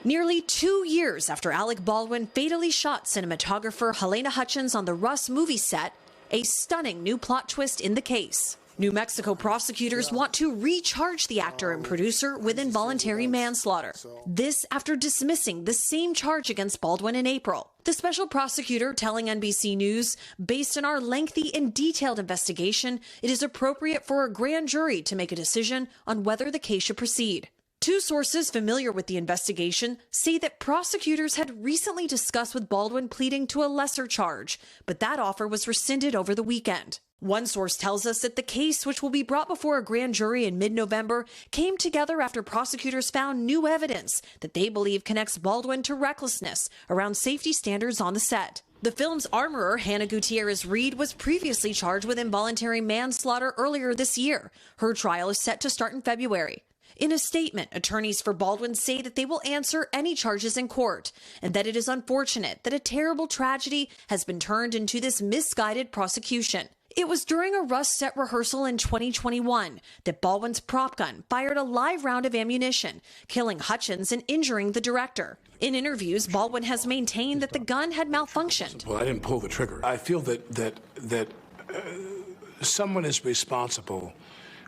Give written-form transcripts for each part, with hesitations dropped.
Nearly 2 years after Alec Baldwin fatally shot cinematographer Halyna Hutchins on the Rust movie set, a stunning new plot twist in the case. New Mexico prosecutors want to recharge the actor and producer with involuntary manslaughter. This after dismissing the same charge against Baldwin in April. The special prosecutor telling NBC News, based on our lengthy and detailed investigation, it is appropriate for a grand jury to make a decision on whether the case should proceed. Two sources familiar with the investigation say that prosecutors had recently discussed with Baldwin pleading to a lesser charge, but that offer was rescinded over the weekend. One source tells us that the case, which will be brought before a grand jury in mid-November, came together after prosecutors found new evidence that they believe connects Baldwin to recklessness around safety standards on the set. The film's armorer, Hannah Gutierrez-Reed, was previously charged with involuntary manslaughter earlier this year. Her trial is set to start in February. In a statement, attorneys for Baldwin say that they will answer any charges in court and that it is unfortunate that a terrible tragedy has been turned into this misguided prosecution. It was during a Rust set rehearsal in 2021 that Baldwin's prop gun fired a live round of ammunition, killing Hutchins and injuring the director. In interviews, Baldwin has maintained that the gun had malfunctioned. Well, I didn't pull the trigger. I feel that someone is responsible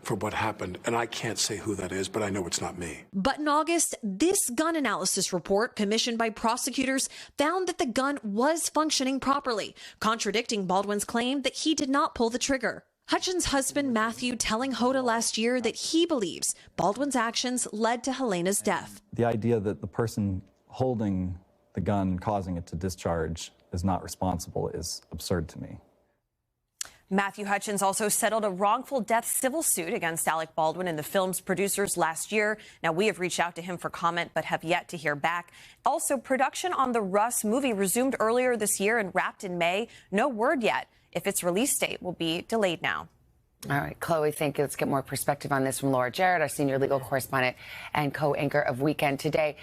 for what happened, and I can't say who that is, but I know it's not me. But in August, this gun analysis report commissioned by prosecutors found that the gun was functioning properly, contradicting Baldwin's claim that he did not pull the trigger. Hutchins' husband, Matthew, telling Hoda last year that he believes Baldwin's actions led to Halyna's death. The idea that the person holding the gun, causing it to discharge, is not responsible is absurd to me. Matthew Hutchins also settled a wrongful death civil suit against Alec Baldwin and the film's producers last year. Now, we have reached out to him for comment, but have yet to hear back. Also, production on the Rust movie resumed earlier this year and wrapped in May. No word yet if its release date will be delayed now. All right, Chloe, thank you. Let's get more perspective on this from Laura Jarrett, our senior legal correspondent and co-anchor of Weekend Today.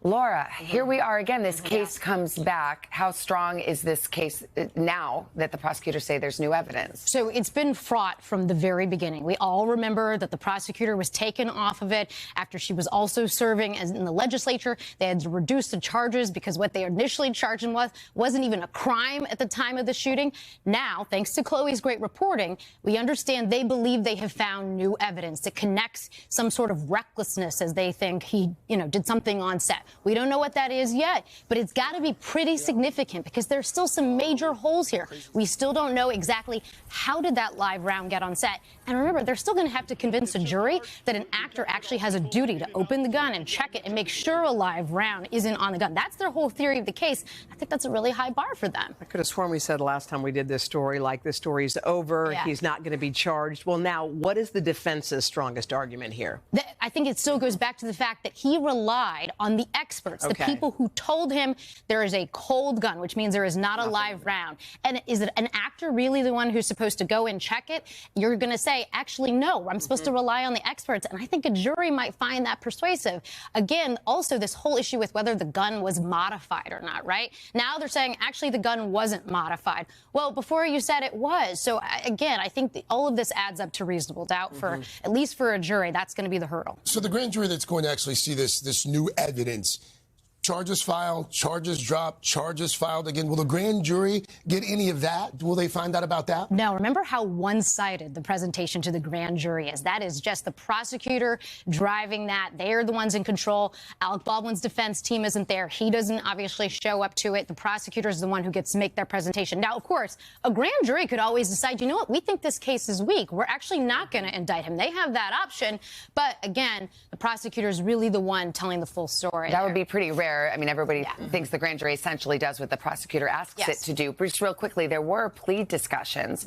Laura, here we are again. This case comes back. How strong is this case now that the prosecutors say there's new evidence? So it's been fraught from the very beginning. We all remember that the prosecutor was taken off of it after she was also serving as in the legislature. They had to reduce the charges because what they initially charged him with wasn't even a crime at the time of the shooting. Now, thanks to Chloe's great reporting, we understand they believe they have found new evidence that connects some sort of recklessness as they think he, did something on set. We don't know what that is yet, but it's got to be pretty significant because there's still some major holes here. We still don't know exactly how did that live round get on set. And remember, they're still going to have to convince a jury that an actor actually has a duty to open the gun and check it and make sure a live round isn't on the gun. That's their whole theory of the case. I think that's a really high bar for them. I could have sworn we said last time we did this story, like, this story's over. Yeah. He's not going to be charged. Well, now, what is the defense's strongest argument here? I think it still goes back to the fact that he relied on the experts, the people who told him there is a cold gun, which means there is not a live round. And is it an actor really the one who's supposed to go and check it? You're going to say, actually, no, I'm supposed to rely on the experts. And I think a jury might find that persuasive. Again, also this whole issue with whether the gun was modified or not, right? Now they're saying, actually, the gun wasn't modified. Well, before you said it was. So, again, I think all of this adds up to reasonable doubt for, at least for a jury. That's going to be the hurdle. So the grand jury that's going to actually see this new evidence, charges filed, charges dropped, charges filed again. Will the grand jury get any of that? Will they find out about that? No. Remember how one-sided the presentation to the grand jury is. That is just the prosecutor driving that. They're the ones in control. Alec Baldwin's defense team isn't there. He doesn't obviously show up to it. The prosecutor is the one who gets to make their presentation. Now, of course, a grand jury could always decide, you know what, we think this case is weak. We're actually not going to indict him. They have that option. But again, the prosecutor is really the one telling the full story. That would be pretty rare. I mean, everybody thinks the grand jury essentially does what the prosecutor asks it to do. Just real quickly, there were plea discussions.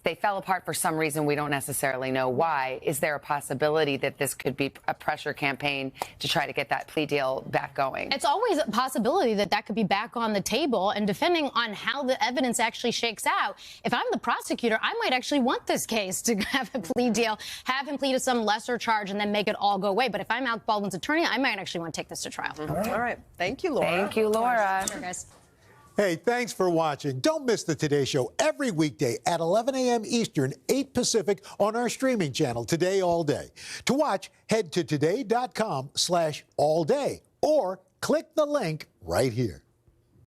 They fell apart for some reason. We don't necessarily know why. Is there a possibility that this could be a pressure campaign to try to get that plea deal back going? It's always a possibility that that could be back on the table. And depending on how the evidence actually shakes out, if I'm the prosecutor, I might actually want this case to have a plea deal, have him plead to some lesser charge, and then make it all go away. But if I'm Alec Baldwin's attorney, I might actually want to take this to trial. All right. Thank you, Laura. Thank you, Laura. Sure, guys. Hey, thanks for watching. Don't miss the Today Show every weekday at 11 a.m. Eastern, 8 Pacific on our streaming channel, Today All Day. To watch, head to today.com/allday or click the link right here.